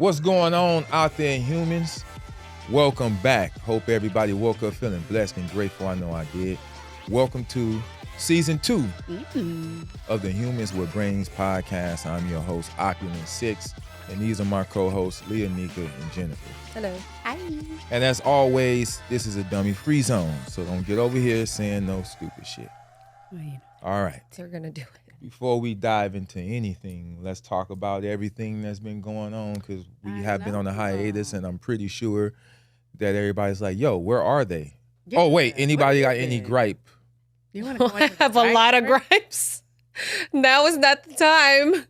What's going on out there, humans? Welcome back. Hope everybody woke up feeling blessed and grateful. I know I did. Welcome to season 2 of the Humans with Brains podcast. I'm your host, Opulent 6, and these are my co-hosts, Leah, Nika, and Jennifer. Hello. Hi. And as always, this is a dummy-free zone, so don't get over here saying no stupid shit. All right. We're going to do it. Before we dive into anything, let's talk about everything that's been going on, because we have been on a hiatus, and I'm pretty sure that everybody's like, yo, where are they? Yeah. Oh, wait, anybody got any gripe? You want to go I have a lot of gripes. Now is not the time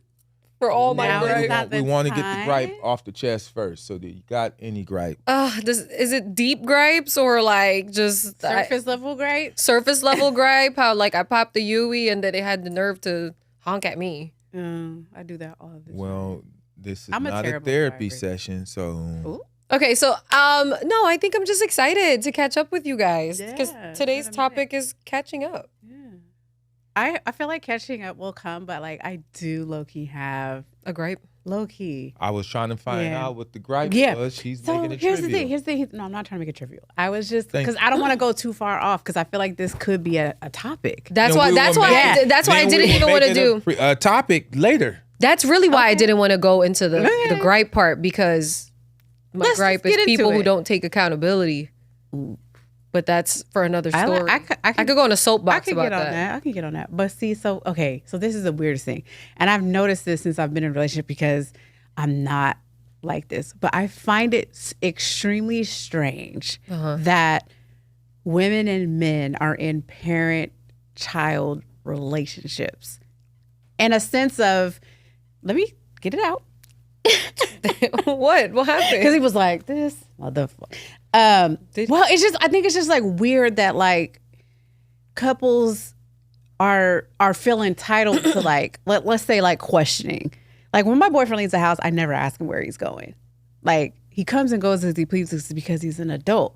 for all my gripes. We want to get the gripe off the chest first. So do you got any gripe? Is it deep gripes or like just surface level gripe? Surface level gripe. How like I popped the Yui and then they had the nerve to honk at me. I do that all the time. Well, this is not a therapy session, so. Ooh. Okay, so no, I think I'm just excited to catch up with you guys because today's topic is catching up. Yeah. I feel like catching up will come, but like I do low-key have a gripe. Low-key. I was trying to find out what the gripe was. She's making it here's trivial. Here's the thing. No, I'm not trying to make it trivial. I was just because I don't want to go too far off because I feel like this could be a topic. That's why I didn't even want to do a topic later. That's really why I didn't want to go into the gripe part because my gripe is people who don't take accountability. But that's for another story. I could go on a soapbox about that. I can get on that. But see, so this is the weirdest thing. And I've noticed this since I've been in a relationship because I'm not like this. But I find it extremely strange that women and men are in parent-child relationships. In a sense of, let me get it out. What happened? Because he was like, this motherfucker. Well, I think it's just like weird that like couples are feeling entitled to like, let's say like questioning. Like when my boyfriend leaves the house, I never ask him where he's going. Like he comes and goes as he pleases because he's an adult.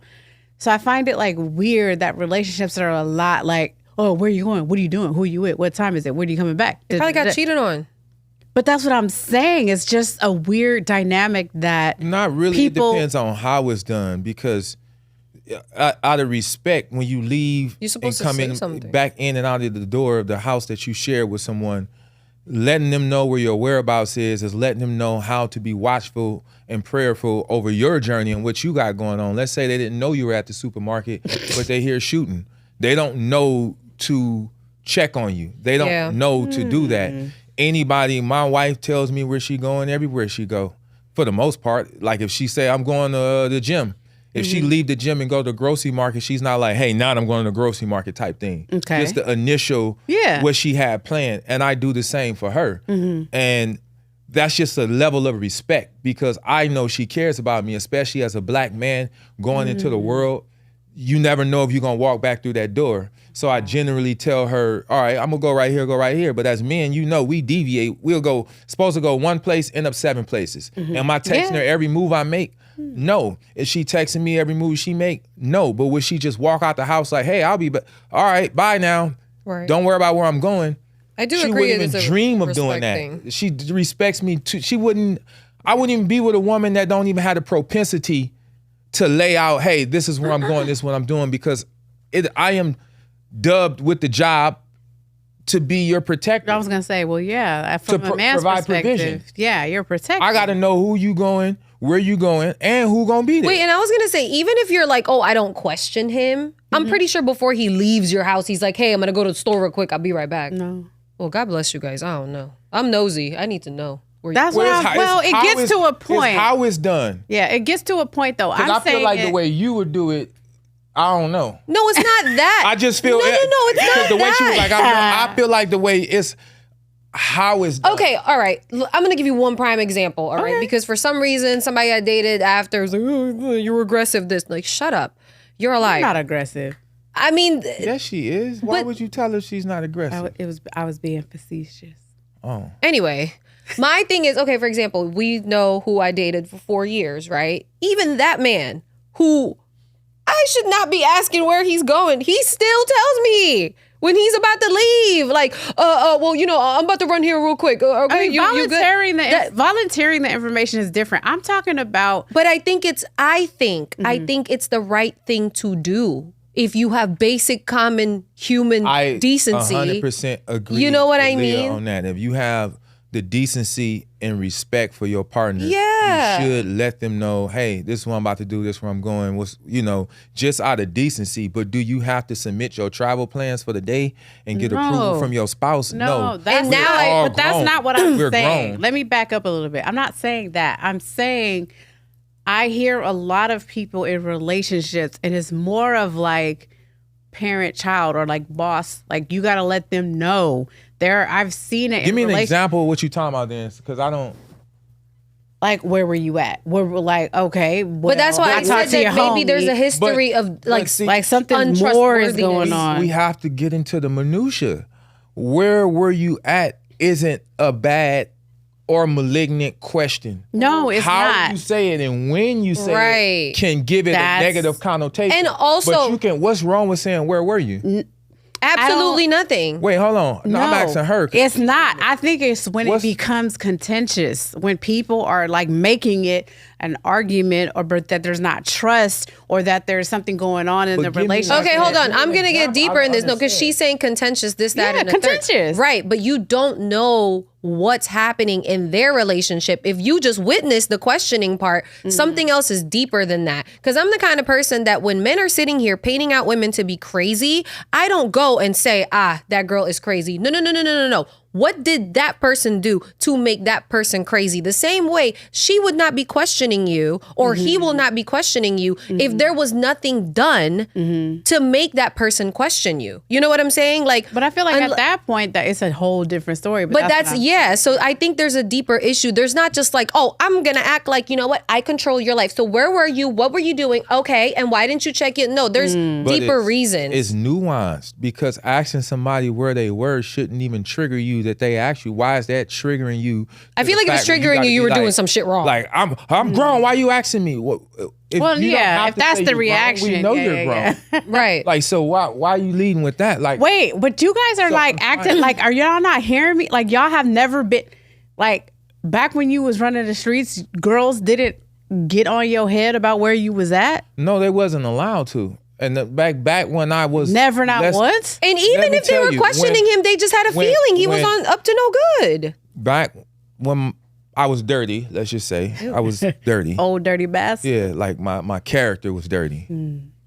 So I find it like weird that relationships are a lot like, oh, where are you going? What are you doing? Who are you with? What time is it? When are you coming back? Probably got cheated on. But that's what I'm saying. It's just a weird dynamic that not really. It depends on how it's done because out of respect, when you leave and come in back in and out of the door of the house that you share with someone, letting them know where your whereabouts is letting them know how to be watchful and prayerful over your journey and what you got going on. Let's say they didn't know you were at the supermarket, but they hear shooting. They don't know to check on you. They don't know to do that. Anybody, my wife tells me where she going everywhere she go, for the most part. Like if she say, I'm going to the gym. If she leave the gym and go to the grocery market, she's not like, hey, now I'm going to the grocery market type thing. Okay. Just the initial, what she had planned. And I do the same for her. And that's just a level of respect because I know she cares about me, especially as a black man going into the world. You never know if you're going to walk back through that door. So I generally tell her, all right, I'm going to go right here. But as men, we deviate. Supposed to go one place, end up 7 places. Am I texting her every move I make? No. Is she texting me every move she make? No. But would she just walk out the house like, hey, I'll be back. All right, bye now. Right. Don't worry about where I'm going. I do agree. She wouldn't even dream of doing that. Thing. She respects me too. I wouldn't even be with a woman that don't even have the propensity to lay out, hey, this is where I'm going, this is what I'm doing, because I am dubbed with the job to be your protector. I was going to say, well, yeah, from a man's perspective, provision. Yeah, you're protected. I got to know who you going, where you going, and who going to be there. Wait, and I was going to say, even if you're like, oh, I don't question him, I'm pretty sure before he leaves your house, he's like, hey, I'm going to go to the store real quick. I'll be right back. No. Well, God bless you guys. I don't know. I'm nosy. I need to know. That's it gets to a point. It's how it's done. Yeah, it gets to a point though. I feel like the way you would do it, I don't know. No, it's not that. I just feel no, it's not the way she was like, I feel like the way it's how it's done. Okay, all right. I'm gonna give you one prime example. All right, because for some reason somebody I dated after was like, oh, you were aggressive. This like, shut up. You're a liar. I'm not aggressive. I mean, yes, she is. Why would you tell her she's not aggressive? I was being facetious. Oh. Anyway. My thing is, okay, for example, we know who I dated for 4 years, right? Even that man who I should not be asking where he's going, he still tells me when he's about to leave. Like, well, I'm about to run here real quick. Okay, I mean, volunteering the information is different. I'm talking about. But I think it's the right thing to do. If you have basic common human decency. 100% agree. You know what I mean? On that. If you have the decency and respect for your partner, you should let them know, hey, this is what I'm about to do, this is where I'm going, just out of decency. But do you have to submit your travel plans for the day and get approval from your spouse? No. That's not what I'm saying. Grown. Let me back up a little bit. I'm not saying that. I'm saying I hear a lot of people in relationships, and it's more of like parent-child or like boss. Like, you got to let them know. I've seen it. Give me an example of what you're talking about, then, because I don't. Like, where were you at? We're like, okay, well, but that's why I said that maybe there's a history of like something more is going on. We have to get into the minutia. Where were you at? Isn't a bad or malignant question. No, it's not. How you say it and when you say it can give it a negative connotation. And also, but what's wrong with saying, where were you? Absolutely nothing. Wait, hold on. No, I'm asking her. It's not. I think it's when it becomes contentious, when people are like making it an argument, or that there's not trust, or that there's something going on in the relationship. Okay, hold on. I'm going to get deeper in this. No, because she's saying contentious, this, that, and the contentious. Third. Right, but you don't know what's happening in their relationship. If you just witness the questioning part, something else is deeper than that. Because I'm the kind of person that when men are sitting here painting out women to be crazy, I don't go and say, that girl is crazy. No. What did that person do to make that person crazy? The same way she would not be questioning you, or he will not be questioning you if there was nothing done to make that person question you. You know what I'm saying? Like, but I feel like at that point that it's a whole different story. But so I think there's a deeper issue. There's not just like, I'm gonna act like, you know what, I control your life. So where were you? What were you doing? Okay, and why didn't you check in? No, there's deeper reasons. It's nuanced, because asking somebody where they were shouldn't even trigger you. That they ask you, why is that triggering you? I feel like if it's triggering you were doing some shit wrong. Like, I'm grown. Why are you asking me? If that's the reaction, we know you're grown, right? Like, so why are you leading with that? Like, wait, but you guys are acting like, are y'all not hearing me? Like, y'all have never been like, back when you was running the streets, girls didn't get on your head about where you was at. No, they wasn't allowed to. And back when I was never, not once. And even if they were questioning him, they just had a feeling he was up to no good. Back when I was dirty, let's just say, I was dirty. Old dirty bastard. Yeah, like my character was dirty,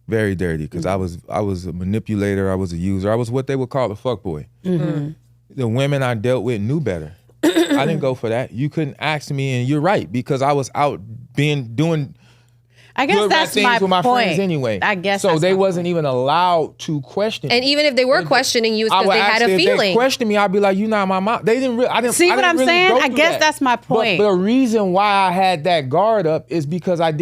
very dirty, because I was a manipulator, I was a user, I was what they would call a fuckboy. The women I dealt with knew better. I didn't go for that. You couldn't ask me, and you're right, because I was out doing. I guess that's my with my point. Friends anyway. I guess so. They wasn't even allowed to question. And even if they were questioning you, it's because they had a feeling. If they questioned me, I'd be like, "You not my mom." They didn't. I didn't see what I'm really saying. I guess that's my point. But the reason why I had that guard up is because I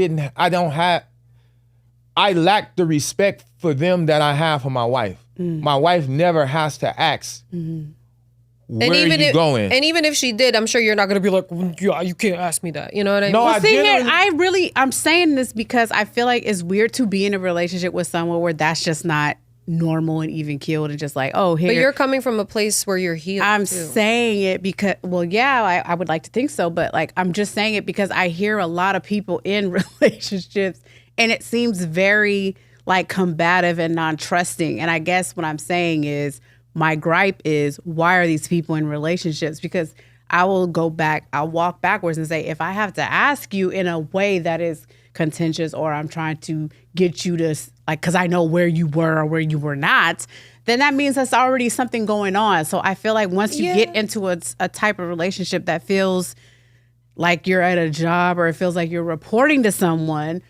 lacked the respect for them that I have for my wife. My wife never has to ask. Where are you going? And even if she did, I'm sure you're not going to be like, yeah, you can't ask me that. You know what I mean? No, I'm saying this because I feel like it's weird to be in a relationship with someone where that's just not normal and even keeled, and just like, here. But you're coming from a place where you're healed. I'm saying it because, I would like to think so, but like, I'm just saying it because I hear a lot of people in relationships, and it seems very like combative and non-trusting. And I guess what I'm saying is, my gripe is, why are these people in relationships? Because I'll walk backwards and say, if I have to ask you in a way that is contentious, or I'm trying to get you to, like, because I know where you were or where you were not, then that means there's already something going on. So I feel like once you get into a type of relationship that feels like you're at a job, or it feels like you're reporting to someone,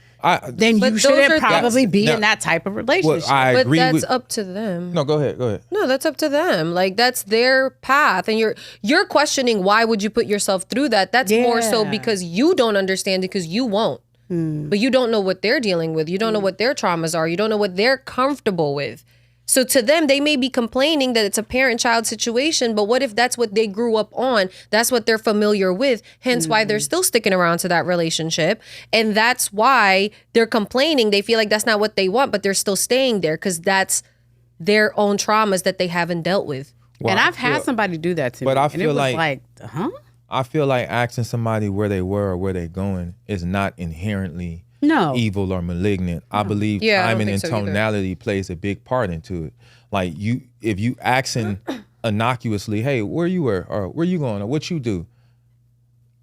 then you shouldn't probably be in that type of relationship. But that's up to them. No, go ahead. No, that's up to them. Like, that's their path. And you're questioning, why would you put yourself through that? That's more so because you don't understand it, because you won't. But you don't know what they're dealing with. You don't know what their traumas are. You don't know what they're comfortable with. So to them, they may be complaining that it's a parent-child situation, but what if that's what they grew up on? That's what they're familiar with, hence why they're still sticking around to that relationship. And that's why they're complaining. They feel like that's not what they want, but they're still staying there because that's their own traumas that they haven't dealt with. Well, and I've had somebody do that to me. But I feel like, I feel like asking somebody where they were or where they're going is not inherently evil or malignant. I believe timing and tonality plays a big part into it. Like if you asking innocuously, hey, where you were or where you going or what you do,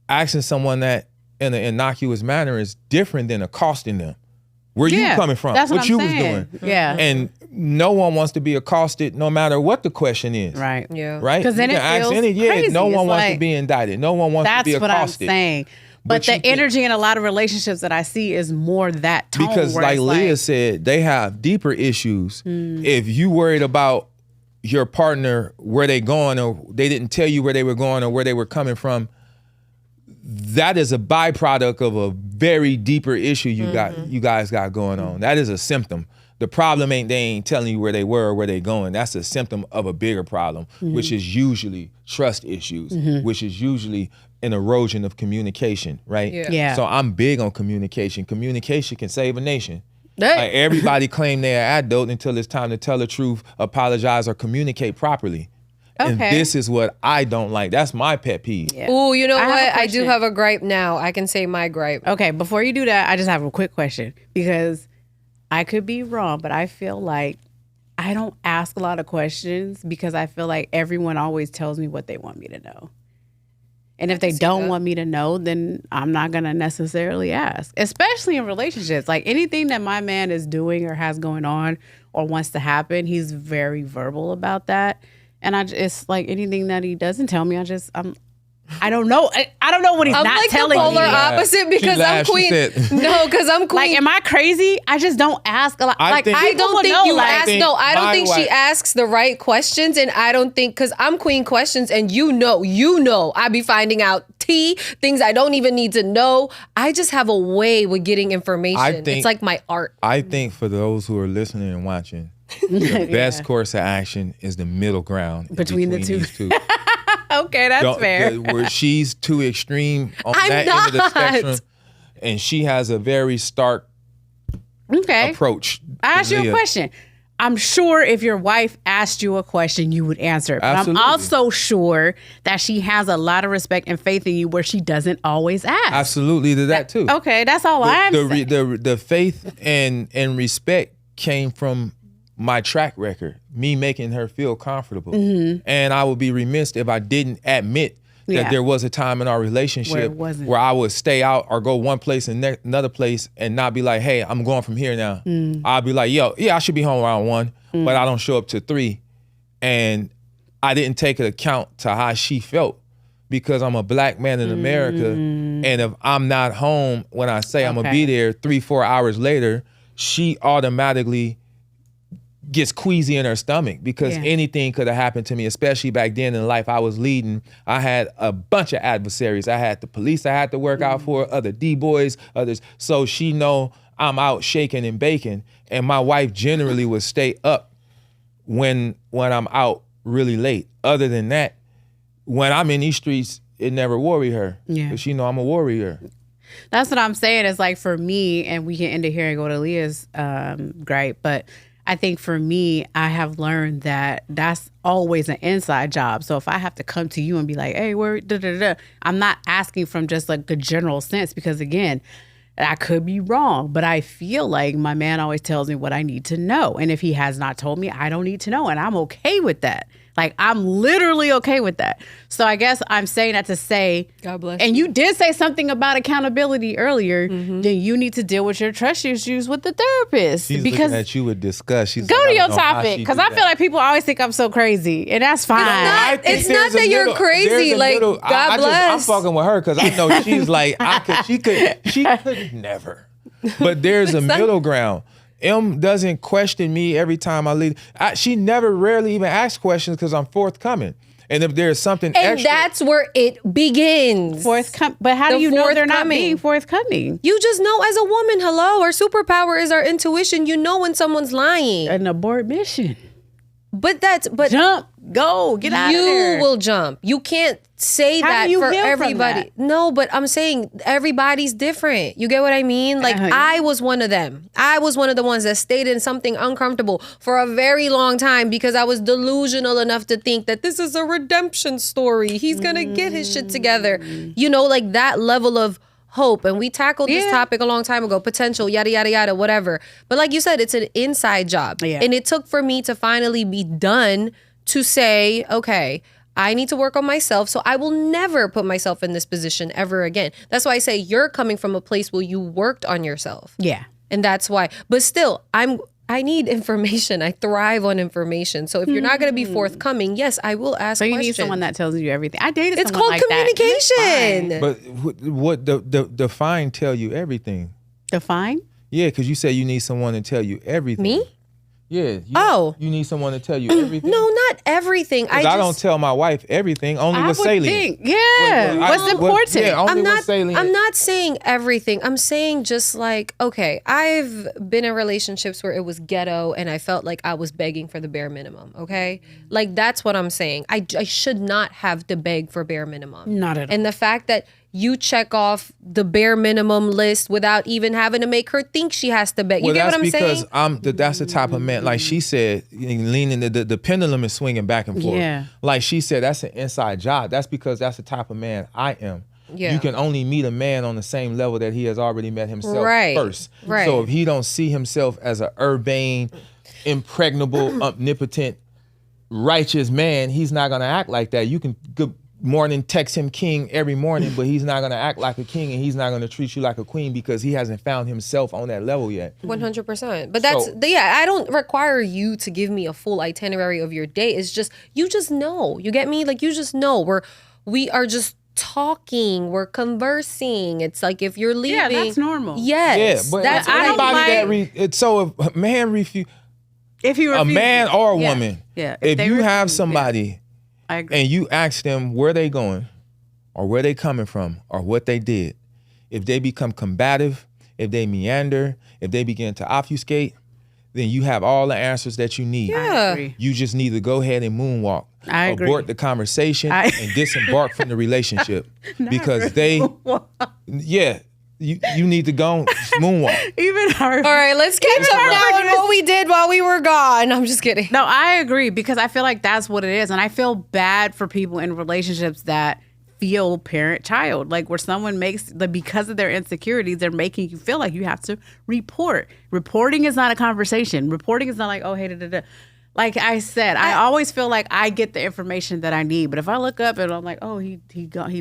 asking someone that in an innocuous manner is different than accosting them. Where you coming from? That's what you was doing? Yeah. And no one wants to be accosted no matter what the question is. Right. Yeah. Right? Because then it feels crazy. No one wants to be indicted. No one wants to be accosted. That's what I'm saying. But the energy in a lot of relationships that I see is more that tone. Because like Leah said, they have deeper issues. If you worried about your partner, where they going, or they didn't tell you where they were going or where they were coming from, that is a byproduct of a very deeper issue you guys got going on. That is a symptom. The problem ain't they ain't telling you where they were or where they going. That's a symptom of a bigger problem, which is usually trust issues, which is usually an erosion of communication, right? Yeah. So I'm big on communication. Communication can save a nation. Like everybody claim they're adult until it's time to tell the truth, apologize, or communicate properly. Okay. And this is what I don't like. That's my pet peeve. Yeah. Ooh, you know what? I do have a gripe now. I can say my gripe. Okay, before you do that, I just have a quick question because I could be wrong, but I feel like I don't ask a lot of questions because I feel like everyone always tells me what they want me to know. And if they don't want me to know, then I'm not going to necessarily ask, especially in relationships. Like anything that my man is doing or has going on or wants to happen, he's very verbal about that. And it's like anything that he doesn't tell me, I don't know. I don't know what he's not telling me. I'm like the polar opposite because I'm queen. No, because I'm queen. Like, am I crazy? I just don't ask a lot. I don't think you ask. No, I don't think she asks the right questions, and I don't think because I'm queen questions, and you know, I be finding out things I don't even need to know. I just have a way with getting information. It's like my art. I think for those who are listening and watching, the best course of action is the middle ground between the two. These two. Okay, that's fair. Where she's too extreme on that end of the spectrum, and she has a very stark approach. I ask you a question. I'm sure if your wife asked you a question, you would answer it. But absolutely. I'm also sure that she has a lot of respect and faith in you where she doesn't always ask. Absolutely to that too. Okay, that's all I'm saying. The faith and respect came from my track record, me making her feel comfortable. And I would be remiss if I didn't admit that there was a time in our relationship where I would stay out or go one place and another place and not be like, hey, I'm going from here now. I'll be like, I should be home around 1, but I don't show up to 3. And I didn't take account to how she felt because I'm a black man in America. And if I'm not home when I say I'm gonna be there 3-4 hours later, she automatically gets queasy in her stomach because anything could have happened to me, especially back then in the life I was leading. I had a bunch of adversaries. I had the police I had to work out for, other D-boys, others. So she know I'm out shaking and baking. And my wife generally would stay up when I'm out really late. Other than that, when I'm in these streets, it never worry her because she know I'm a warrior. That's what I'm saying. It's like for me, and we can end it here and go to Leah's gripe, but I think for me, I have learned that that's always an inside job. So if I have to come to you and be like, hey, where, I'm not asking from just like a general sense because again, I could be wrong, but I feel like my man always tells me what I need to know. And if he has not told me, I don't need to know. And I'm okay with that. Like, I'm literally okay with that. So I guess I'm saying that to say, God bless and you did say something about accountability earlier, then you need to deal with your trust issues with the therapist. She's because looking at you with disgust. She's go to your topic, because I feel like people always think I'm so crazy, and that's fine. It's not that you're crazy. Like, God bless. I'm fucking with her because I know she's like, she could never. But there's a middle ground. M doesn't question me every time I leave. She rarely even asks questions because I'm forthcoming. And if there's something extra. And that's where it begins. But how do you know they're not being forthcoming? You just know as a woman, hello, our superpower is our intuition. You know when someo's lying. An abort mission. But jump go, get out of there. You will jump. You can't say that for everybody. No, but I'm saying everybody's different. You get what I mean? Like, I was one of them. I was one of the ones that stayed in something uncomfortable for a very long time because I was delusional enough to think that this is a redemption story. He's going to get his shit together. You know, like that level of hope. And we tackled this topic a long time ago, potential, yada, yada, yada, whatever. But like you said, it's an inside job. Yeah. And it took for me to finally be done to say, okay, I need to work on myself, so I will never put myself in this position ever again. That's why I say you're coming from a place where you worked on yourself. Yeah. And that's why. But still, I need information. I thrive on information. So if you're not going to be forthcoming, yes, I will ask questions. So you need someone that tells you everything. I dated someone like that. It's called communication. But what define tell you everything? Define? Yeah, because you say you need someone to tell you everything. Me? Yeah. You need someone to tell you everything. No, not everything. I don't tell my wife everything. Only what's salient. What's important. Only what's salient. I'm not saying everything. I'm saying just like, okay, I've been in relationships where it was ghetto and I felt like I was begging for the bare minimum. Okay, like that's what I'm saying. I should not have to beg for bare minimum. Not at all. And the fact that you check off the bare minimum list without even having to make her think she has to beg. You get what I'm saying? Because that's the type of man, like she said, leaning, the pendulum is swinging back and forth. Yeah. Like she said, that's an inside job. That's because that's the type of man I am. Yeah. You can only meet a man on the same level that he has already met himself first. Right. So if he don't see himself as an urbane, impregnable, omnipotent, righteous man, he's not going to act like that. You can... morning text him king every morning, but he's not going to act like a king and he's not going to treat you like a queen because he hasn't found himself on that level yet. 100%. But I don't require you to give me a full itinerary of your day. It's just, you just know. You get me? Like, you just know. We are just talking. We're conversing. It's like if you're leaving. Yeah, that's normal. Yes. Yeah, but that's anybody so if a man a man or a woman, if you have somebody and you ask them where they going or where they coming from or what they did, if they become combative, if they meander, if they begin to obfuscate, then you have all the answers that you need. Yeah. You just need to go ahead and moonwalk. Abort the conversation and disembark from the relationship. Because you need to go moonwalk. All right, let's catch up now on what we did while we were gone. I'm just kidding. No, I agree because I feel like that's what it is. And I feel bad for people in relationships that feel parent-child, like where someone because of their insecurities, they're making you feel like you have to report. Reporting is not a conversation. Reporting is not like, oh, hey, da-da-da. Like I said, I always feel like I get the information that I need. But if I look up and I'm like, oh, he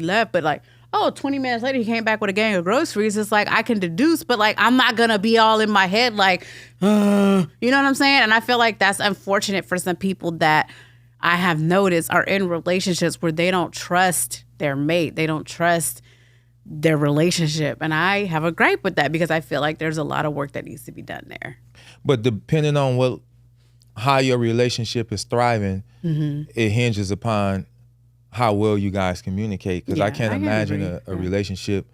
left, but like, oh, 20 minutes later, he came back with a gang of groceries. It's like, I can deduce, but like, I'm not going to be all in my head like, you know what I'm saying? And I feel like that's unfortunate for some people that I have noticed are in relationships where they don't trust their mate. They don't trust their relationship. And I have a gripe with that because I feel like there's a lot of work that needs to be done there. But depending on how your relationship is thriving, it hinges upon how well you guys communicate. Because I can't imagine a relationship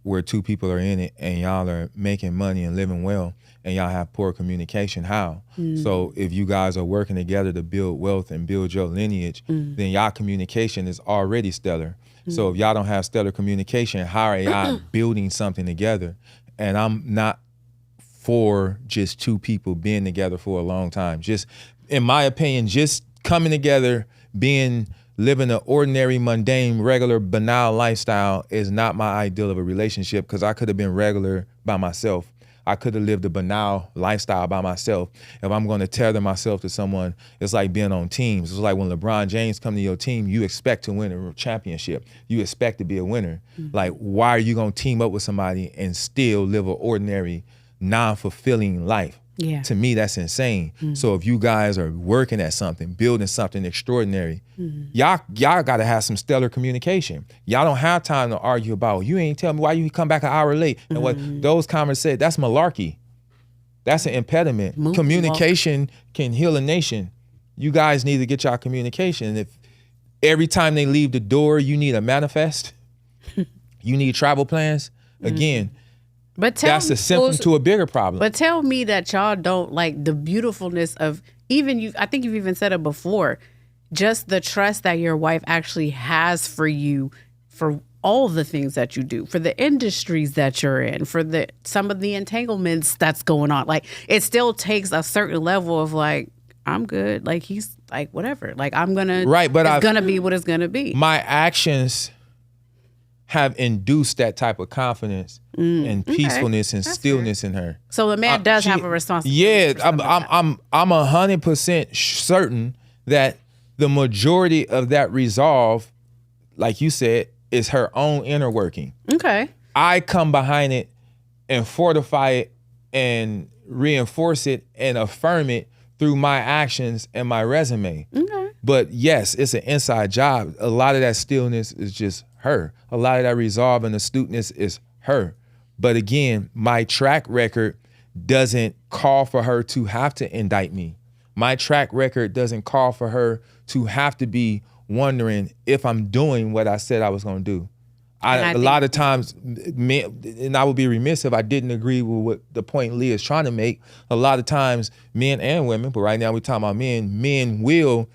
where two people are in it and y'all are making money and living well and y'all have poor communication. How? So if you guys are working together to build wealth and build your lineage, then y'all communication is already stellar. So if y'all don't have stellar communication, how are y'all building something together? And I'm not for just two people being together for a long time. Just, in my opinion, just coming together, living an ordinary, mundane, regular, banal lifestyle is not my ideal of a relationship because I could have been regular by myself. I could have lived a banal lifestyle by myself. If I'm going to tether myself to someone, it's like being on teams. It's like when LeBron James come to your team, you expect to win a championship. You expect to be a winner. Like, why are you going to team up with somebody and still live an ordinary, non-fulfilling life? Yeah. To me, that's insane. So if you guys are working at something, building something extraordinary, y'all got to have some stellar communication. Y'all don't have time to argue about, you ain't tell me why you come back an hour late. And what those conversations, that's malarkey. That's an impediment. Communication can heal a nation. You guys need to get y'all communication. And if every time they leave the door, you need a manifest, you need travel plans, again, but that's a symptom to a bigger problem. But tell me that y'all don't like the beautifulness of even you. I think you've even said it before. just the trust that your wife actually has for you, for all the things that you do, for the industries that you're in, for some of the entanglements that's going on. Like, it still takes a certain level of like, I'm good. Like, he's like, whatever. Like, I'm gonna, right, but it's gonna be what it's gonna be. My actions have induced that type of confidence and peacefulness and stillness in her. So the man does have a responsibility. Yeah, I'm 100% certain that the majority of that resolve, like you said, is her own inner working. Okay. I come behind it and fortify it and reinforce it and affirm it through my actions and my resume. Okay. But yes, it's an inside job. A lot of that stillness is just her. A lot of that resolve and astuteness is her. But again, my track record doesn't call for her to have to indict me. My track record doesn't call for her to have to be wondering if I'm doing what I said I was going to do. A lot of times, and I would be remiss if I didn't agree with what the point Leah is trying to make. A lot of times, men and women, but right now we're talking about men will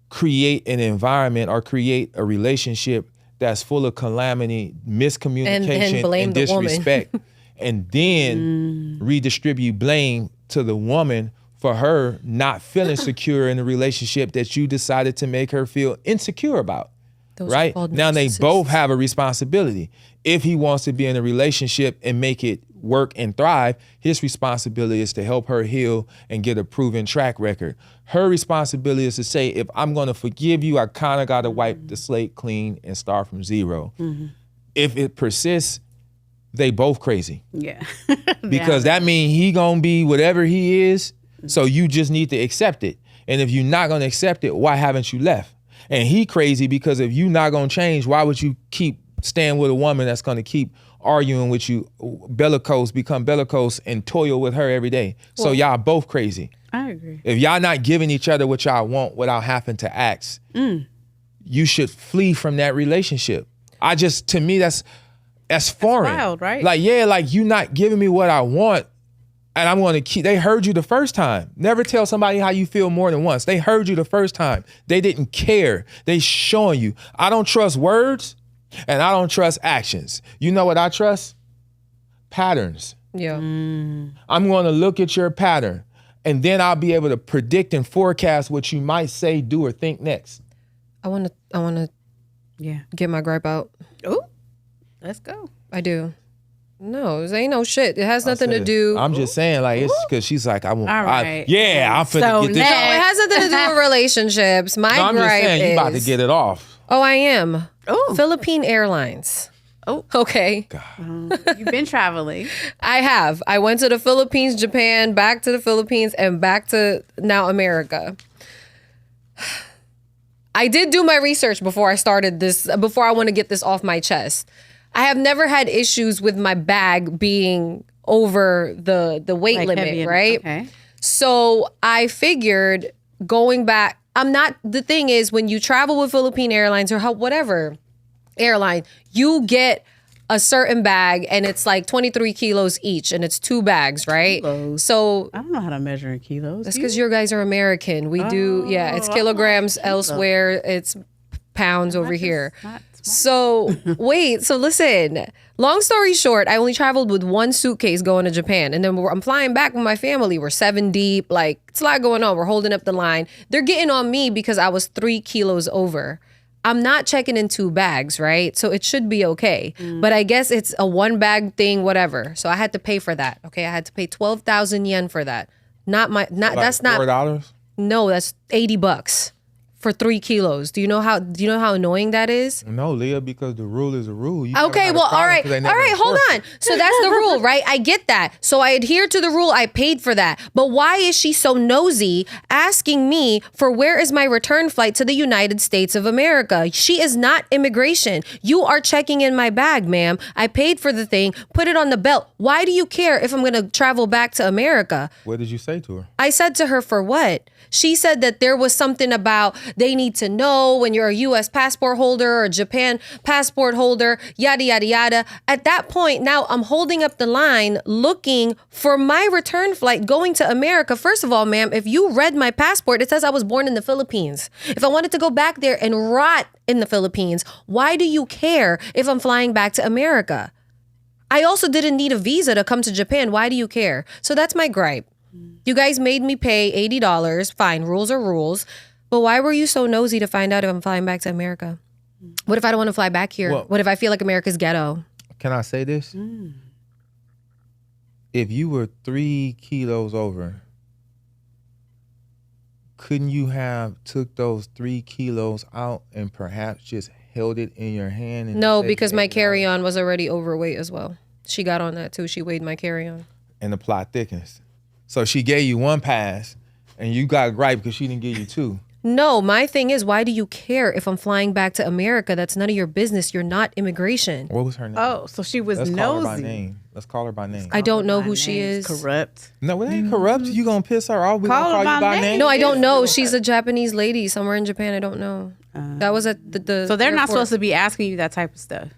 create an environment or create a relationship that's full of calamity, miscommunication, and disrespect, and then redistribute blame to the woman for her not feeling secure in a relationship that you decided to make her feel insecure about. Right? Now they both have a responsibility. If he wants to be in a relationship and make it work and thrive, his responsibility is to help her heal and get a proven track record. Her responsibility is to say, if I'm going to forgive you, I kind of got to wipe the slate clean and start from zero. Mm-hmm. If it persists, they both crazy. Yeah. Because that means he going to be whatever he is, so you just need to accept it. And if you're not going to accept it, why haven't you left? And he crazy because if you not going to change, why would you keep staying with a woman that's going to keep arguing with you, become bellicose, and toil with her every day? Well, so y'all both crazy. I agree. If y'all not giving each other what y'all want without having to ask, you should flee from that relationship. To me, that's foreign. That's wild, right? Like, yeah, like you not giving me what I want, and I'm going to keep. They heard you the first time. Never tell somebody how you feel more than once. They heard you the first time. They didn't care. They showing you. I don't trust words, and I don't trust actions. You know what I trust? Patterns. Yeah. I'm going to look at your pattern, and then I'll be able to predict and forecast what you might say, do, or think next. I want to get my gripe out. Oh, let's go. I do. No, this ain't no shit. It has nothing to do. I'm just saying, like, it's because she's like, I'm right. I'm finna get this. No, it has nothing to do with relationships. I'm just saying, you about to get it off. Oh, I am. Oh, Philippine Airlines. Oh, okay. You've been traveling. I have. I went to the Philippines, Japan, back to the Philippines, and back to now America. I did do my research before I started this, before I want to get this off my chest. I have never had issues with my bag being over the weight limit, right? Okay. So I figured going back, the thing is when you travel with Philippine Airlines or whatever airline, you get a certain bag and it's like 23 kilos each and it's 2 bags, right? Kilos. So I don't know how to measure in kilos. That's because you guys are American. We do, it's kilograms elsewhere. It's pounds over here. So listen, long story short, I only traveled with 1 suitcase going to Japan. And then I'm flying back with my family. We're 7 deep. Like, it's a lot going on. We're holding up the line. They're getting on me because I was 3 kilos over. I'm not checking in 2 bags, right? So it should be okay. But I guess it's a 1 bag thing, whatever. So I had to pay for that. Okay, I had to pay 12,000 yen for that. That's not $4? No, that's $80 for 3 kilos. Do you know how annoying that is? No, Leah, because the rule is a rule. Okay, well, all right, hold on. So that's the rule, right? I get that. So I adhere to the rule. I paid for that. But why is she so nosy asking me for where is my return flight to the United States of America? She is not immigration. You are checking in my bag, ma'am. I paid for the thing. Put it on the belt. Why do you care if I'm going to travel back to America? What did you say to her? I said to her, for what? She said that there was something about They need to know when you're a U.S. passport holder or a Japan passport holder, yada, yada, yada. At that point, now I'm holding up the line looking for my return flight going to America. First of all, ma'am, if you read my passport, it says I was born in the Philippines. If I wanted to go back there and rot in the Philippines, why do you care if I'm flying back to America? I also didn't need a visa to come to Japan. Why do you care? So that's my gripe. You guys made me pay $80. Fine, rules are rules. But why were you so nosy to find out if I'm flying back to America? What if I don't want to fly back here? Well, what if I feel like America's ghetto? Can I say this? If you were 3 kilos over, couldn't you have took those 3 kilos out and perhaps just held it in your hand? And no, because my carry-on was already overweight as well. She got on that too. She weighed my carry-on. And the plot thickens. So she gave you 1 pass and you got gripe because she didn't give you 2. No, my thing is, why do you care if I'm flying back to America? That's none of your business. You're not immigration. What was her name? Oh, so she was nosy. Let's call her by name. I don't know who she is. Corrupt. No, it ain't corrupt. You gonna piss her off? We gonna call you by name? No, I don't know. She's a Japanese lady somewhere in Japan. I don't know. That was at the So they're airport. not supposed to be asking you that type of stuff.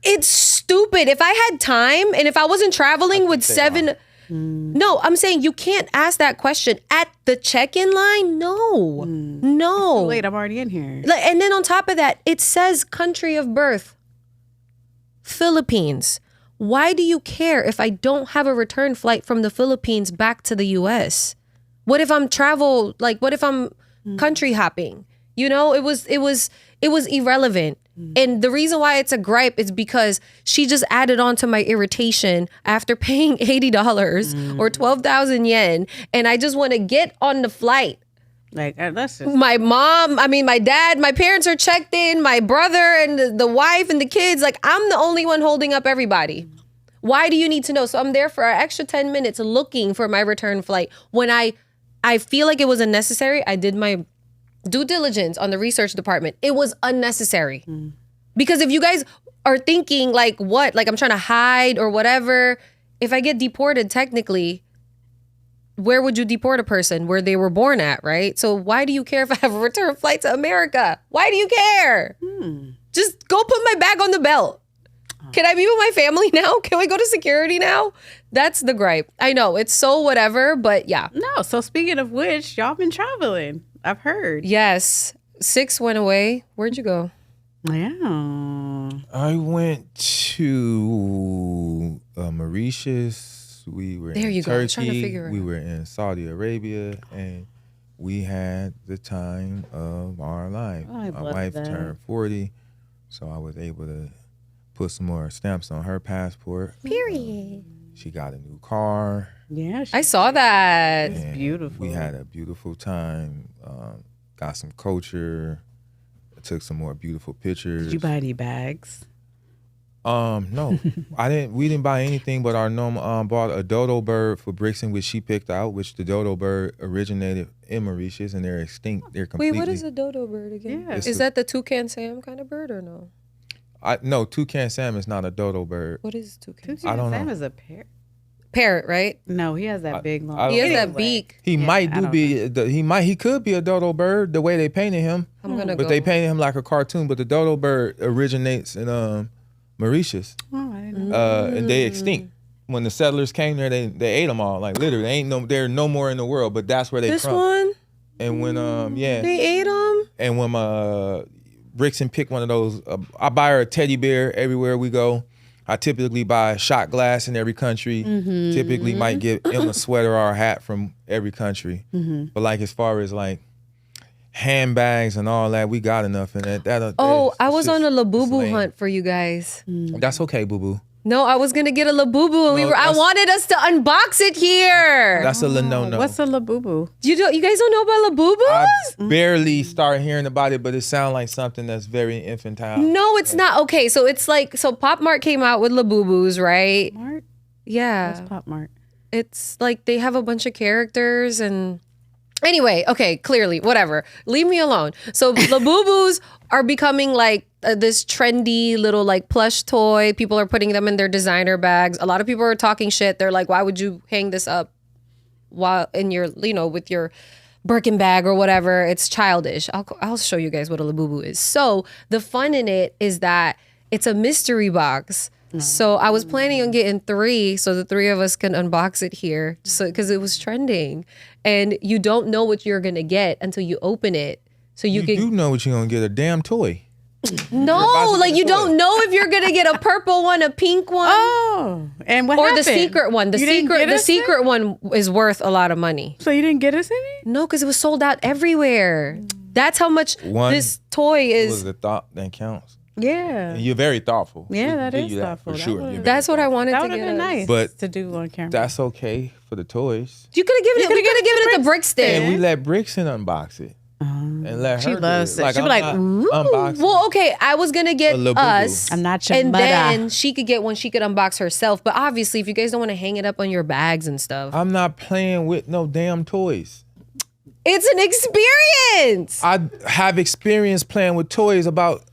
It's stupid. If I had time and if I wasn't traveling with 7... No, I'm saying you can't ask that question at the check-in line. No. It's too late. I'm already in here. And then on top of that, it says country of birth, Philippines. Why do you care if I don't have a return flight from the Philippines back to the U.S.? What if I'm what if I'm country hopping? You know, it was irrelevant. And the reason why it's a gripe is because she just added on to my irritation after paying $80 or 12,000 yen. And I just want to get on the flight. Like, that's just... My mom, my dad, my parents are checked in, my brother and the wife and the kids. Like, I'm the only one holding up everybody. Why do you need to know? So I'm there for an extra 10 minutes looking for my return flight. When I feel like it was unnecessary, I did my due diligence on the research department. It was unnecessary. Because if you guys are thinking like what, like I'm trying to hide or whatever, if I get deported technically, where would you deport a person? Where they were born at, right? So why do you care if I have a return flight to America? Why do you care? Just go put my bag on the belt. Can I be with my family now? Can we go to security now? That's the gripe. I know, it's so whatever, but yeah. No, so speaking of which, y'all been traveling. I've heard. Yes. 6 went away. Where'd you go? Yeah. I went to Mauritius. We were there in you Turkey. Go. I was trying to figure it out. We were in Saudi Arabia, and we had the time of our life. Oh, my wife turned 40, so I was able to put some more stamps on her passport. Period. She got a new car. Yeah, I saw that. It's beautiful. We had a beautiful time. Got some culture. Took some more beautiful pictures. Did you buy any bags? No, I didn't. We didn't buy anything, but our mom bought a dodo bird for Brixton, which she picked out. Which the dodo bird originated in Mauritius, and they're extinct. They're completely. Wait, what is a dodo bird again? Yeah. Is that the toucan Sam kind of bird or no? No, toucan Sam is not a dodo bird. What is toucan? Toucan I don't Sam know. is a parrot. Parrot, right? No, he has that big long. He has that beak. He might be. He could be a dodo bird. The way they painted him. I'm gonna but go. they painted him like a cartoon. But the dodo bird originates in Mauritius. Oh, I didn't know. And they extinct. When the settlers came there, they ate them all. Like literally, they're no more in the world. But that's where they This from. one? And when They ate them? And when my Brixton picked one of those, I buy her a teddy bear everywhere we go. I typically buy a shot glass in every country. Typically might get him a sweater or a hat from every country. But like as far as like handbags and all that, we got enough in it. I was on a Labubu hunt for you guys. That's okay, boo boo. No, I was gonna get a Labubu and I wanted us to unbox it here. That's a no. What's a Labubu? You guys don't know about Labubus? I barely start hearing about it, but it sounds like something that's very infantile. No, it's not. Okay, so it's like, Pop Mart came out with Labubus, right? Mart? Yeah. What's Pop Mart? It's like they have a bunch of characters and anyway, okay, clearly, whatever. Leave me alone. So Labubus are becoming like this trendy little like plush toy. People are putting them in their designer bags. A lot of people are talking shit. They're like, why would you hang this up while in your, with your Birkin bag or whatever. It's childish. I'll show you guys what a Labubu is. So the fun in it is that it's a mystery box. So I was planning on getting 3 so the 3 of us can unbox it here. So because it was trending. And you don't know what you're going to get until you open it. So you can... You know what you're going to get, a damn toy. No, like you don't know if you're going to get a purple one, a pink one. Oh, and what happened? Or the secret one. The secret one is worth a lot of money. So you didn't get us any? No, because it was sold out everywhere. That's how much this toy is. It was the thought that counts. Yeah. And you're very thoughtful. Yeah, that is thoughtful. For sure. That's what I wanted to get. That would have been nice but to do on camera. That's okay for the toys. You could have given it. We could have given it to Brixton. And we let Brixton unbox it. And let her she loves it. Like, she'd be like, unboxing. Well, okay, I was going to get us. I'm not your And mother. then she could get one she could unbox herself. But obviously, if you guys don't want to hang it up on your bags and stuff. I'm not playing with no damn toys. It's an experience. I have experience playing with toys about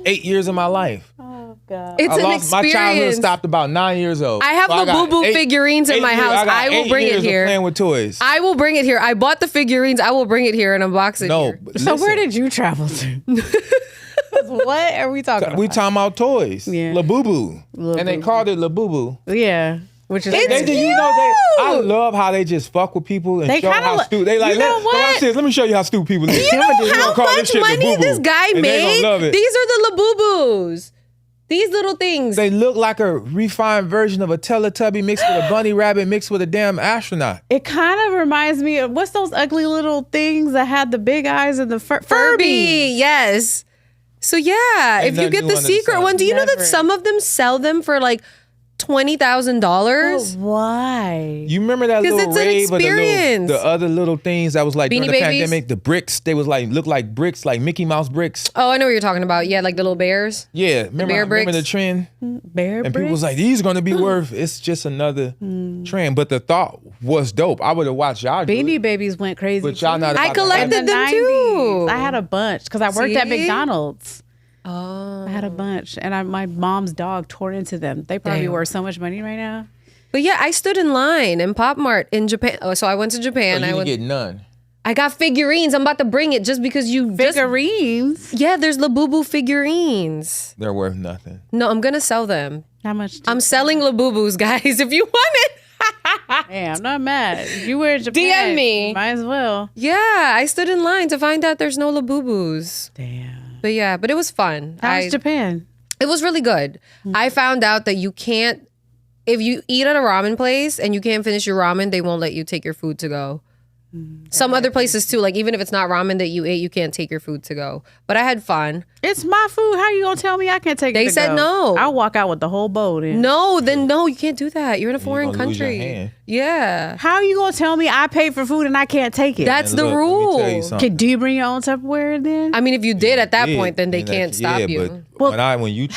8 years of my life. Oh, God. It's an experience. My childhood stopped about 9 years old. I have Labubu figurines in my house. I will bring it here. Playing with toys. I will bring it here. I bought the figurines. I will bring it here and unbox it here. So where did you travel to? What are we talking about? We talking about toys. Yeah. Labubu. And they called it Labubu. Yeah. Which is cute. I love how they just fuck with people and they show how stupid they like. You know what? Let me show you how stupid people is. You know how much money this guy made? These are the Labubus. These little things. They look like a refined version of a Teletubby mixed with a bunny rabbit mixed with a damn astronaut. It kind of reminds me of what's those ugly little things that had the big eyes and the Furby. Yes. So yeah, if you get the secret one, do you know that some of them sell them for like $20,000? Why? You remember that little rave of the other little things that was like Beanie during the Babies? pandemic, the bricks, they was like look like bricks, like Mickey Mouse bricks. Oh, I know what you're talking about. Yeah, like the little bears. Yeah, remember the trend? Bear and bricks? people was like, these are gonna be worth. It's just another trend, but the thought was dope. I would have watched y'all. Beanie Babies went crazy. But y'all not. I collected them too. I had a bunch because I worked at McDonald's. Oh. I had a bunch, and my mom's dog tore into them. They probably worth so much money right now. But yeah, I stood in line in Pop Mart in Japan. Oh, so I went to Japan. So you didn't get none. I got figurines. I'm about to bring it just because you figurines. Yeah, there's Labubu figurines. They're worth nothing. No, I'm gonna sell them. How much? I'm selling Labubus, guys. If you want it. Hey, I'm not mad. If you were in Japan, DM me. Might as well. Yeah, I stood in line to find out there's no Labubus. Damn. But yeah, but it was fun. How was Japan? It was really good. I found out that you can't, if you eat at a ramen place and you can't finish your ramen, they won't let you take your food to go. Some other places too, like even if it's not ramen that you ate, you can't take your food to go. But I had fun. It's my food. How you gonna tell me I can't take it to go? They said no. I'll walk out with the whole bowl then. No, you can't do that. You're in a foreign country. Yeah. How you gonna tell me I paid for food and I can't take it? That's the rule. Do you bring your own Tupperware then? I mean, if you did at that point, then they can't stop you. But when you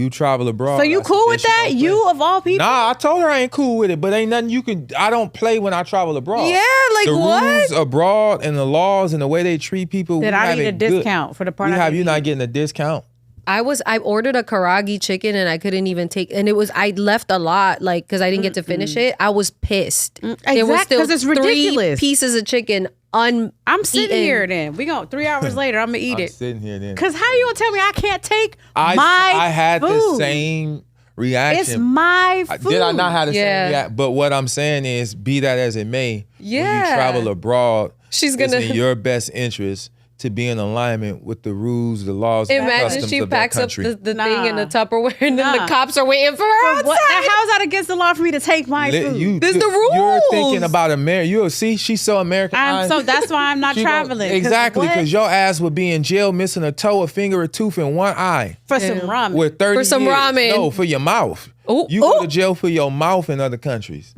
travel abroad, so you cool with that? You of all people? Nah, I told her I ain't cool with it, but ain't nothing you can. I don't play when I travel abroad. Yeah, like the what? rules abroad and the laws and the way they treat people. That I need a discount for the part. You not getting a discount. I ordered a karagi chicken and I couldn't even take, and I left a lot, like, because I didn't get to finish it. I was pissed. Exactly, there was still it's ridiculous. 3 pieces of chicken I'm sitting here then. 3 hours later, I'm gonna eat it. Sitting here then. Cause how you gonna tell me I can't take my I had food? The same reaction. It's my food. Did I not have the same reaction? But what I'm saying is, be that as it may, when you travel abroad, it's in your best interest to be in alignment with the rules, the laws, and the customs of that country. Imagine she packs up the thing in the Tupperware and then the cops are waiting for her outside. How's that against the law for me to take my food? There's the rules. You're thinking about America. She's so Americanized. So that's why I'm not traveling. Exactly, because your ass would be in jail missing a toe, a finger, a tooth, and one eye. For some ramen. With 30 For some years. ramen. No, for your mouth. You go to jail for your mouth in other countries.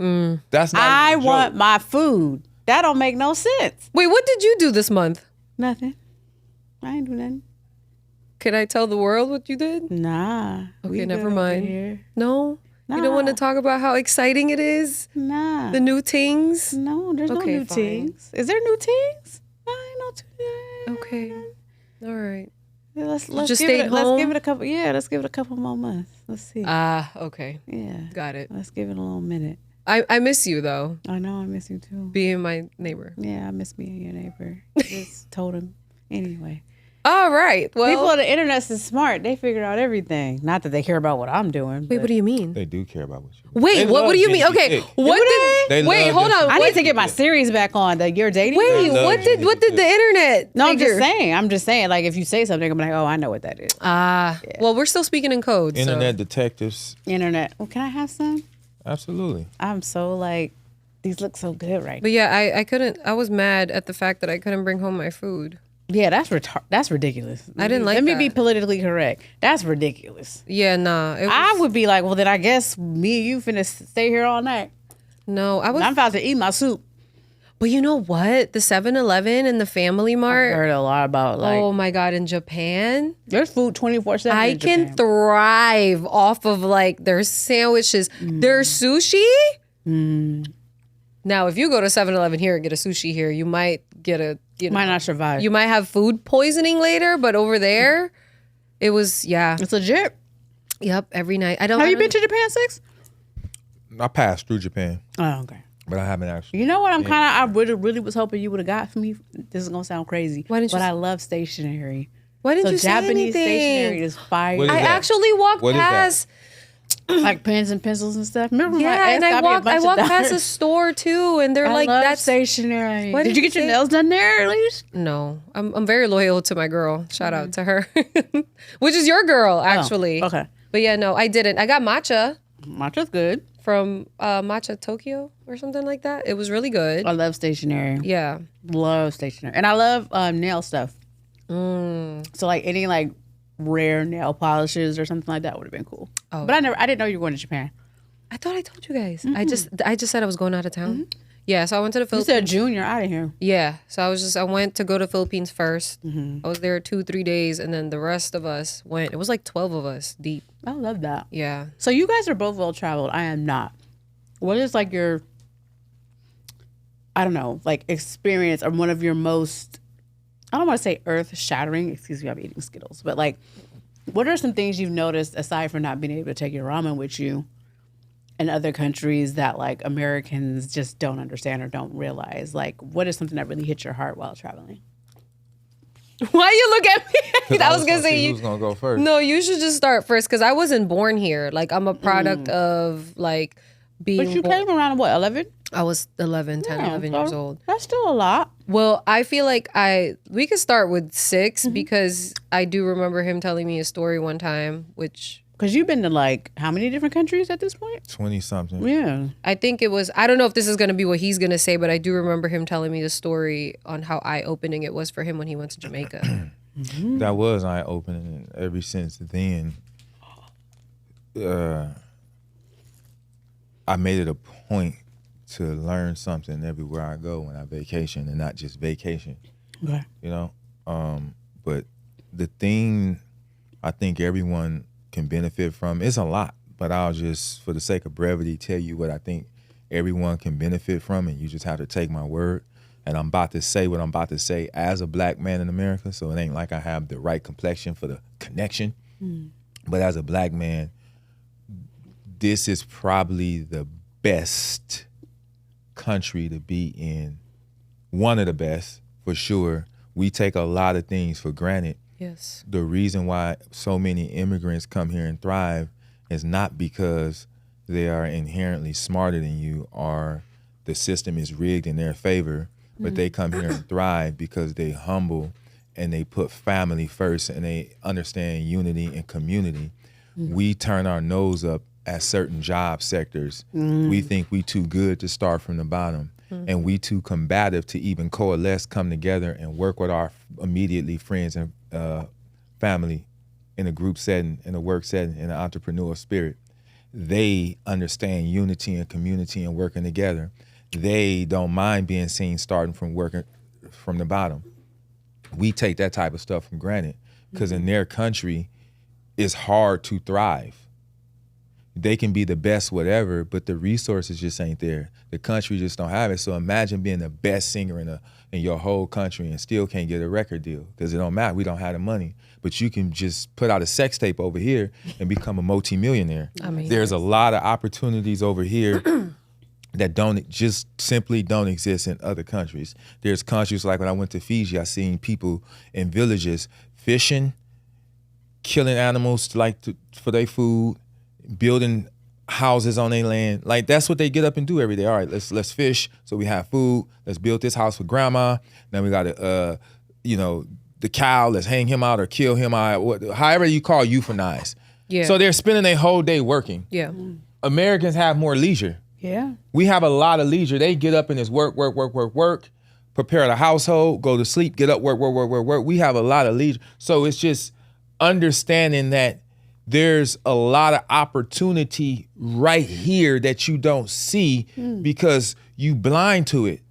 That's not I want my food. That don't make no sense. Wait, what did you do this month? Nothing. I ain't do nothing. Can I tell the world what you did? Nah. Okay, never mind. No? Nah. You don't want to talk about how exciting it is? Nah. The new things? No, there's no new things. Is there new things? I ain't no Okay. All right. Yeah, let's just give stay it. home? Let's give it a couple. Yeah, let's give it a couple more months. Let's see. Okay. Yeah. Got it. Let's give it a little minute. I miss you though. I know, I miss you too. Being my neighbor. Yeah, I miss being your neighbor. Just told him. Anyway. All right. Well, people on the internet is smart. They figure out everything. Not that they care about what I'm doing. Wait, what do you mean? They do care about what you do. Wait, what do you mean? Okay, wait, hold on. I need to get my series back on. That you're dating. Wait, what did the internet? No, I'm just saying. Like, if you say something, I'm like, oh, I know what that is. Well, we're still speaking in code. Internet detectives. Internet. Well, can I have some? Absolutely. I'm so like, these look so good right now. But yeah, I couldn't. I was mad at the fact that I couldn't bring home my food. Yeah, that's ridiculous. I didn't like that. Let me be politically correct. That's ridiculous. Yeah, nah. I would be like, well, then I guess me and you finna stay here all night. No, I'm about to eat my soup. But you know what? The 7-Eleven and the Family Mart. I heard a lot about oh my God, in Japan. There's food 24/7 I can thrive off of like their sandwiches, their sushi. Now, if you go to 7-Eleven here and get a sushi here, you might get might not survive. You might have food poisoning later, but over there, it was, it's legit. Yep, every night. Have you been to Japan, Six? I passed through Japan. Oh, okay. But I haven't actually. You know what I really was hoping you would have got for me? This is going to sound crazy. Why didn't you? But I love stationery. Why didn't you say Japanese anything? Stationery is fire. What is I that? actually walked past. Like pens and pencils and stuff. Remember and I walked past a store too, and they're like, "That's stationery." Did you get your nails done there at least? No, I'm very loyal to my girl. Shout out to her, which is your girl actually. Okay, but yeah, no, I didn't. I got matcha. Matcha's good From Matcha Tokyo or something like that. It was really good. I love stationery. Yeah, love stationery, and I love nail stuff. So like any like rare nail polishes or something like that would have been cool. Oh. But I didn't know you were going to Japan. I thought I told you guys. I just said I was going out of town. Yeah, so I went to the Philippines. You said June, you're out of here. Yeah, so I went to go to Philippines first. I was there 2-3 days, and then the rest of us went. It was like 12 of us deep. I love that. Yeah. So you guys are both well traveled. I am not. What is like your, I don't know, like experience or one of your most, I don't want to say earth shattering, excuse me, I'm eating Skittles, but like, what are some things you've noticed aside from not being able to take your ramen with you in other countries that like Americans just don't understand or don't realize? Like, what is something that really hit your heart while traveling? Why you look at me? I was gonna say who's gonna go first. No, you should just start first because I wasn't born here. Like I'm a product of like being. But you came around what, 11? I was 11 years old. That's still a lot. Well, I feel like we could start with 6 because I do remember him telling me a story one time, which. Because you've been to like how many different countries at this point? 20 something. Yeah. I think it was, I don't know if this is going to be what he's going to say, but I do remember him telling me the story on how eye-opening it was for him when he went to Jamaica. That was eye-opening. Ever since then, I made it a point to learn something everywhere I go when I vacation, and not just vacation. Okay. You know? But the thing I think everyone can benefit from is a lot, but I'll just, for the sake of brevity, tell you what I think everyone can benefit from, and you just have to take my word. And I'm about to say what I'm about to say as a black man in America, so it ain't like I have the right complexion for the connection. But as a black man, this is probably the best country to be in. One of the best, for sure. We take a lot of things for granted. Yes. The reason why so many immigrants come here and thrive is not because they are inherently smarter than you or the system is rigged in their favor, but they come here and thrive because they humble and they put family first and they understand unity and community. We turn our nose up at certain job sectors. We think we too good to start from the bottom. And we too combative to even coalesce, come together and work with our immediately friends and family in a group setting, in a work setting, in an entrepreneurial spirit. They understand unity and community and working together. They don't mind being seen starting from working from the bottom. We take that type of stuff for granted because in their country, it's hard to thrive. They can be the best whatever, but the resources just ain't there. The country just don't have it. So imagine being the best singer in your whole country and still can't get a record deal because it don't matter. We don't have the money. But you can just put out a sex tape over here and become a multimillionaire. There's a lot of opportunities over here that simply don't exist in other countries. There's countries like when I went to Fiji, I seen people in villages fishing, killing animals for their food, building houses on their land. Like that's what they get up and do every day. All right, let's fish so we have food. Let's build this house for grandma. Then we got to the cow, let's hang him out or kill him out, however you call euthanize. Yeah. So they're spending their whole day working. Yeah. Americans have more leisure. Yeah. We have a lot of leisure. They get up and it's work, prepare the household, go to sleep, get up, work. We have a lot of leisure. So it's just understanding that there's a lot of opportunity right here that you don't see because you blind to it.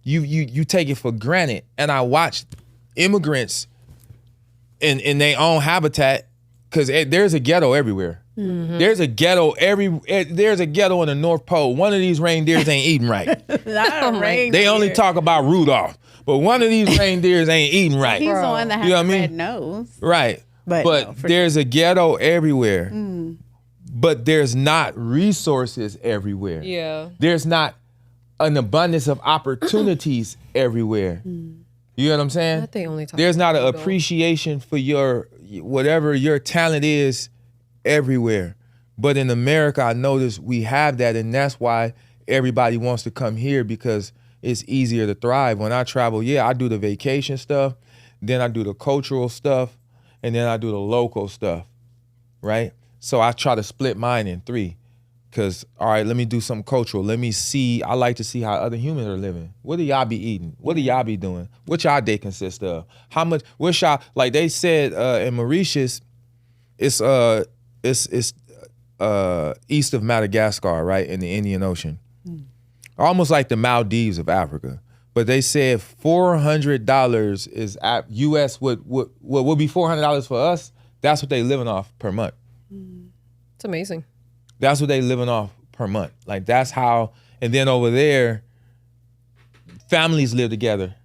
You take it for granted. And I watched immigrants in their own habitat because there's a ghetto everywhere. Mm-hmm. There's a ghetto in the North Pole. One of these reindeers ain't eating right. They only talk about Rudolph, but one of these reindeers ain't eating right. He's the one that has a red nose. Right. But there's a ghetto everywhere. Mm. But there's not resources everywhere. Yeah. There's not an abundance of opportunities everywhere. Mm. You know what I'm saying? There's not an appreciation for whatever your talent is everywhere. But in America, I notice we have that, and that's why everybody wants to come here because it's easier to thrive. When I travel, I do the vacation stuff, then I do the cultural stuff, and then I do the local stuff, right? So I try to split mine in 3. Because, all right, let me do something cultural. I like to see how other humans are living. What do y'all be eating? What do y'all be doing? What y'all day consist of? How much, what's y'all, like they said in Mauritius, it's east of Madagascar, right, in the Indian Ocean. Almost like the Maldives of Africa. But they said $400 is at US, what would be $400 for us, that's what they living off per month. It's amazing. That's what they living off per month. Like that's how, and then over there, families live together.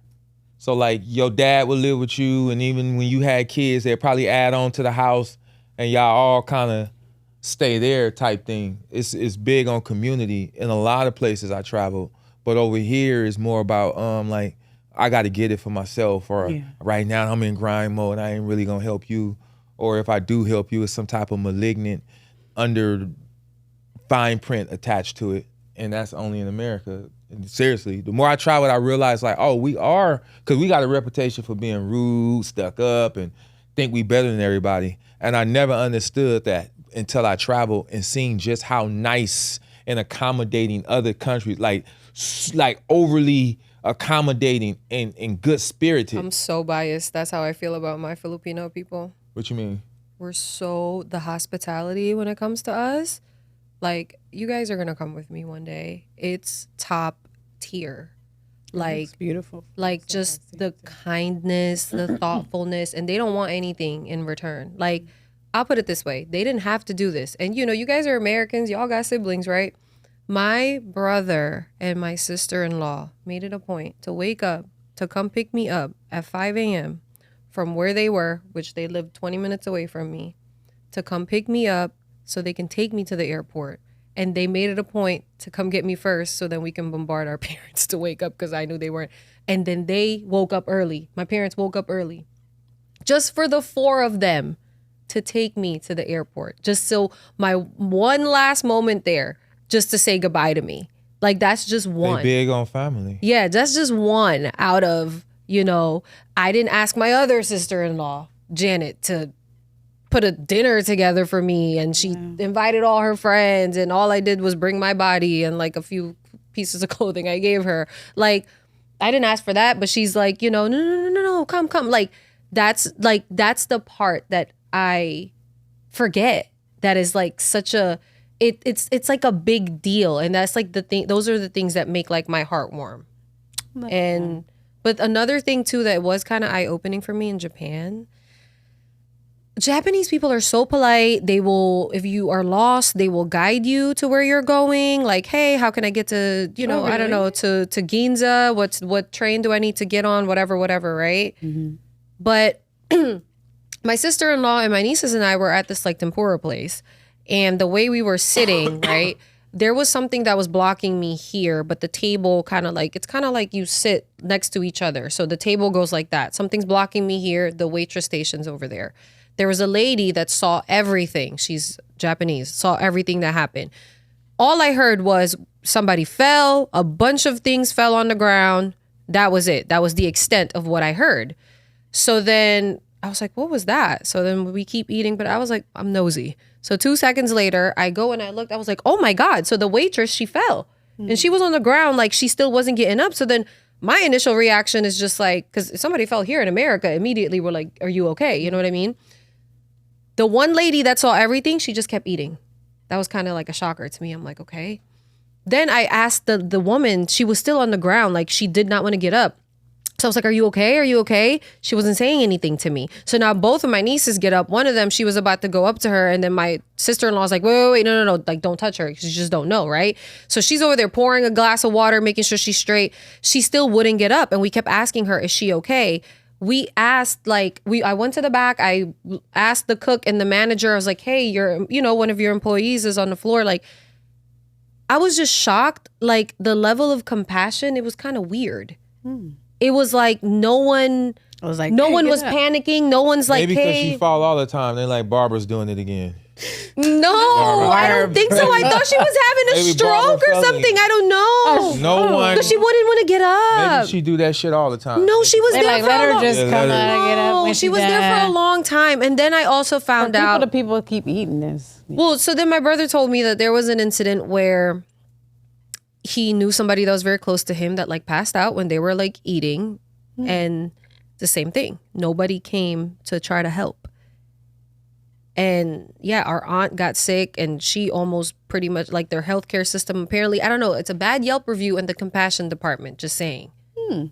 So like your dad will live with you, and even when you had kids, they'd probably add on to the house and y'all all kind of stay there type thing. It's big on community in a lot of places I travel, but over here is more about like I got to get it for myself, or right now I'm in grind mode, I ain't really gonna help you, or if I do help you, it's some type of malignant under fine print attached to it, and that's only in America. And seriously, the more I travel, I realize like, oh, we are, because we got a reputation for being rude, stuck up, and think we better than everybody. And I never understood that until I traveled and seen just how nice and accommodating other countries, like overly accommodating and good spirited. I'm so biased. That's how I feel about my Filipino people. What you mean? We're so, the hospitality when it comes to us, like, you guys are going to come with me one day. It's top tier. Like, it's beautiful. Like, just the kindness, the thoughtfulness, and they don't want anything in return. Like, I'll put it this way. They didn't have to do this. And, you guys are Americans. Y'all got siblings, right? My brother and my sister-in-law made it a point to wake up, to come pick me up at 5 a.m. from where they were, which they lived 20 minutes away from me, to come pick me up so they can take me to the airport. And they made it a point to come get me first so then we can bombard our parents to wake up because I knew they weren't. And then they woke up early. My parents woke up early just for the 4 of them to take me to the airport. Just so my one last moment there, just to say goodbye to me. Like, that's just one. They big on family. Yeah, that's just one out of, I didn't ask my other sister-in-law, Janet, to put a dinner together for me, and she invited all her friends, and all I did was bring my body and like a few pieces of clothing I gave her. Like, I didn't ask for that, but she's like, no, come. Like, that's the part that I forget. That is like such a, it's like a big deal, and that's like the thing. Those are the things that make like my heart warm. But another thing too that was kind of eye-opening for me in Japan. Japanese people are so polite. They will, if you are lost, they will guide you to where you're going. Like, hey, how can I get to, really? I don't know, to Ginza? What train do I need to get on? Whatever, right? Mm-hmm. But my sister-in-law and my nieces and I were at this like tempura place. And the way we were sitting, right? there was something that was blocking me here, but the table it's kind of like you sit next to each other. So the table goes like that. Something's blocking me here. The waitress station's over there. There was a lady that saw everything. She's Japanese, saw everything that happened. All I heard was somebody fell, a bunch of things fell on the ground. That was it. That was the extent of what I heard. So then I was like, what was that? So then we keep eating, but I was like, I'm nosy. So 2 seconds later, I go and I looked, I was like, oh my God. So the waitress, she fell and she was on the ground, like she still wasn't getting up. So then my initial reaction is just like, because if somebody fell here in America, immediately we're like, are you okay? You know what I mean? The one lady that saw everything, she just kept eating. That was kind of like a shocker to me. I'm like, okay. Then I asked the woman, she was still on the ground, like she did not want to get up. So I was like, are you okay? Are you okay? She wasn't saying anything to me. So now both of my nieces get up. One of them, she was about to go up to her. And then my sister-in-law was like, wait, no. Like, don't touch her. Because you just don't know, right? So she's over there pouring a glass of water, making sure she's straight. She still wouldn't get up. And we kept asking her, is she okay? We asked, I went to the back. I asked the cook and the manager. I was like, hey, one of your employees is on the floor. Like, I was just shocked. Like, the level of compassion, it was kind of weird. It was like no one was panicking. No one's like, maybe because hey. she fall all the time. They're like, Barbara's doing it again. No, I don't think so. I thought she was having a stroke or something. I don't know. No one. Because she wouldn't want to get up. Maybe she do that shit all the time. No, she was there for let her just come out and get up. No, she was there for a long time. And then I also found out. People keep eating this. Well, so then my brother told me that there was an incident where he knew somebody that was very close to him that passed out when they were eating, and the same thing. Nobody came to try to help. And yeah, our aunt got sick and she almost pretty much their healthcare system, apparently, I don't know, it's a bad Yelp review in the compassion department, just saying,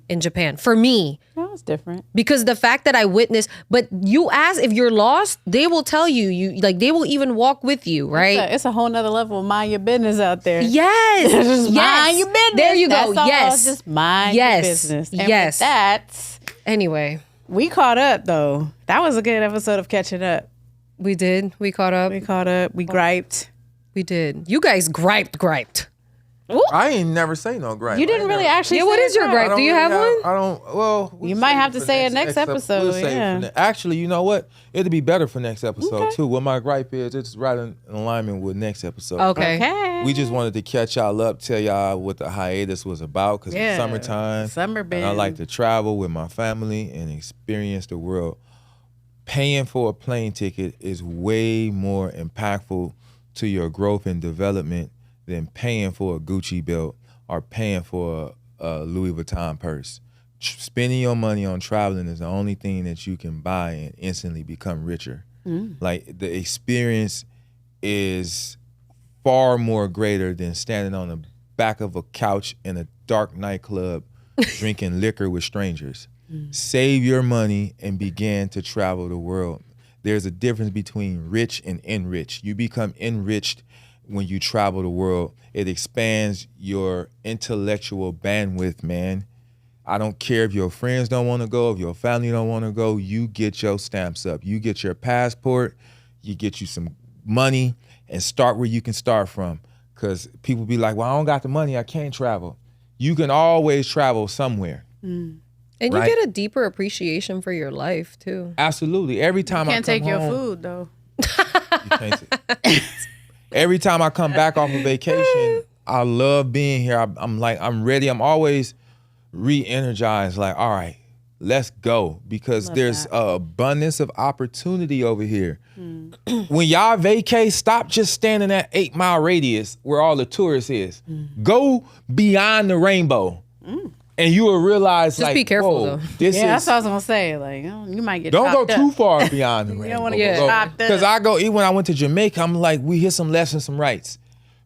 in Japan. For me. That was different. Because the fact that I witnessed, but you ask if you're lost, they will tell you, they will even walk with you, right? It's a whole nother level of mind your business out there. Yes. Just mind your business. There you go. That's all. Yes. Just mind your business. And with that, anyway. We caught up though. That was a good episode of catching up. We did. We caught up. We griped. We did. You guys griped. Ooh. I ain't never say no gripe. You didn't really actually. Yeah, what is your gripe? Do you have one? I don't. Well, you might have to say it next episode. We'll say actually, you know what? It'll be better for next episode too. What my gripe is, it's right in alignment with next episode. Okay. We just wanted to catch y'all up, tell y'all what the hiatus was about because it's summertime. Summer band. And I like to travel with my family and experience the world. Paying for a plane ticket is way more impactful to your growth and development than paying for a Gucci belt or paying for a Louis Vuitton purse. Spending your money on traveling is the only thing that you can buy and instantly become richer. Like the experience is far more greater than standing on the back of a couch in a dark nightclub drinking liquor with strangers. Save your money and begin to travel the world. There's a difference between rich and enriched. You become enriched when you travel the world. It expands your intellectual bandwidth, man. I don't care if your friends don't want to go, if your family don't want to go, you get your stamps up. You get your passport, you get you some money, and start where you can start from. Because people be like, well, I don't got the money, I can't travel. You can always travel somewhere. And you get a deeper appreciation for your life, too. Absolutely. Every time I come home. You can't take your food, though. Every time I come back off of vacation, I love being here. I'm ready. I'm always re-energized. Like, all right, let's go. Because there's an abundance of opportunity over here. When y'all vacay, stop just standing at 8 mile radius where all the tourists is. Go beyond the rainbow. And you will realize, just be careful, though. That's what I was gonna say. Like, you might get. Don't go too far beyond the rainbow. You don't want to get chopped up. Because even when I went to Jamaica, I'm like, we hit some left and some rights.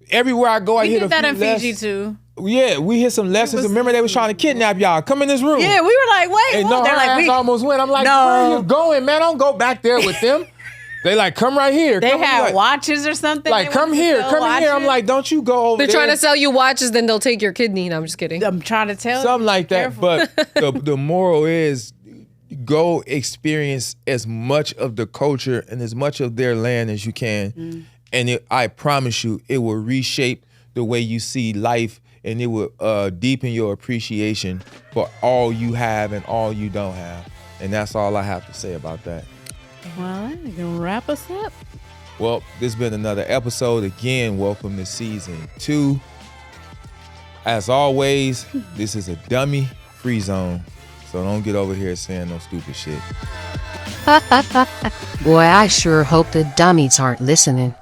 Everywhere I go, I hit a few lefts. We did that in Fiji too. Yeah, we hit some lessons. Remember, they was trying to kidnap y'all. Come in this room. Yeah, we were like, wait. And they're like, we almost went. I'm like, where are you going, man? Don't go back there with them. They like, come right here. They had watches or something. Like, come here. I'm like, don't you go over there. They're trying to sell you watches, then they'll take your kidney. No, I'm just kidding. I'm trying to tell you. Something like that. Careful. But the moral is, go experience as much of the culture and as much of their land as you can. And I promise you, it will reshape the way you see life, and it will deepen your appreciation for all you have and all you don't have. And that's all I have to say about that. Well, you can wrap us up. Well, this has been another episode. Again, welcome to season 2. As always, this is a dummy-free zone. So don't get over here saying no stupid shit. Boy, I sure hope the dummies aren't listening.